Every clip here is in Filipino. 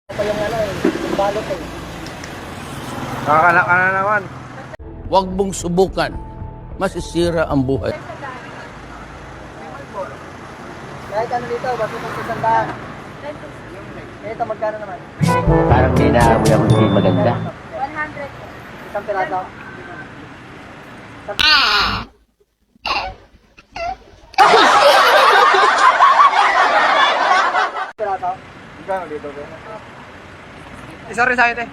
Ito yung ano eh, yung balot eh. Kakanak ka na naman. Huwag mong subukan. Masisira ang buhay. Kahit ano dito, baso kong sisandaan. Ito, magkano naman? Parang may naamoy ako hindi maganda. 100. Isang piraso. Piraso? Magkano dito, Ben? Isa rin sa akin, eh.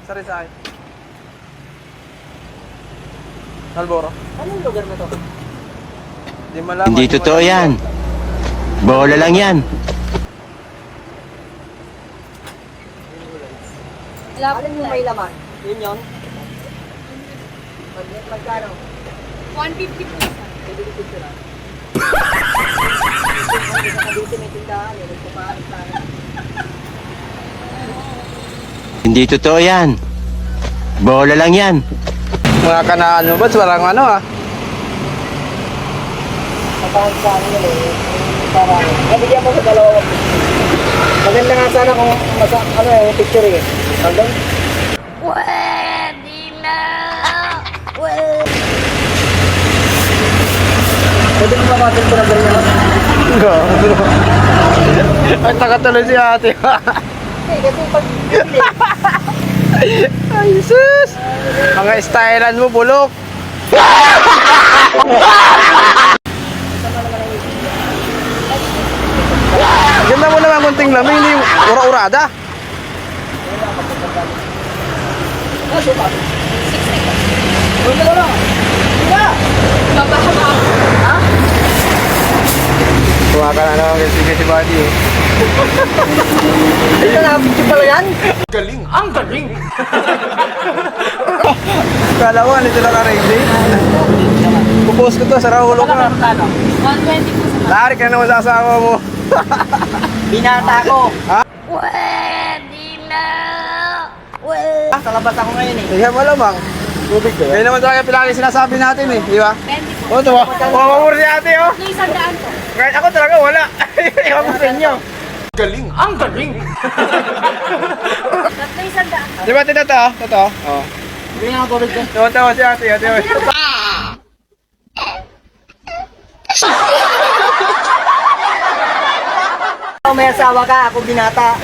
Isa rin sa akin. Malboro. Anong lugar na to? Hindi malaman. Hindi totoo yan. Bola lang yan. Alin yung may laman? Yun yun? Magkano? 150 po. Bibili ko sila. Dito may tindahan eh. Nagpapaan tayo. Hindi totoo yan. Bola lang yan. Mga kanaan mo ba? Parang ano ah. Kapahal sa akin yun eh. Para, nabigyan mo sa dalawa. Maganda nga sana kung ano eh, picture eh. Hanggang? Pwede na! Pwede mo makasin ko na ganyan. Ay, takatuloy si ate. Eh, kasi pag Ay, sus! Mga stylean mo, bulok. Ganda mo naman kunting lamig, hindi ura-urada. Kuha ka na naman kasi body eh. ito na, picture pala yan. Kala ko, ano sila ka-ready? Pupost ko to, sa rahulo ka. 120 po sa Lari ka naman sa asawa mo. Binata ko. Pwede na! Sa labas ako ngayon eh. Kaya malamang. Tubig ko. Kaya naman talaga pilali sinasabi natin eh, di ba? 20 po. O, ito ba? Mamamur si ate oh. May isang daan po. Kahit ako talaga wala. Ewan ko sa inyo. Tatlo isang daan. Di ba ito? Ito? Oo. Bili nga ako tubig ko. Tawa si ate. Ate. May asawa ka, ako binata.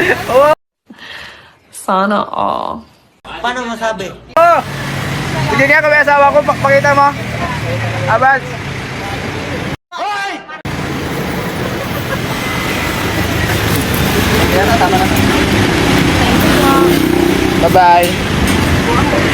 Sana all. Paano masabi? Oh! Sige nga kung may asawa ko, pakita mo. Abad. Yan na, tama na. Bye-bye.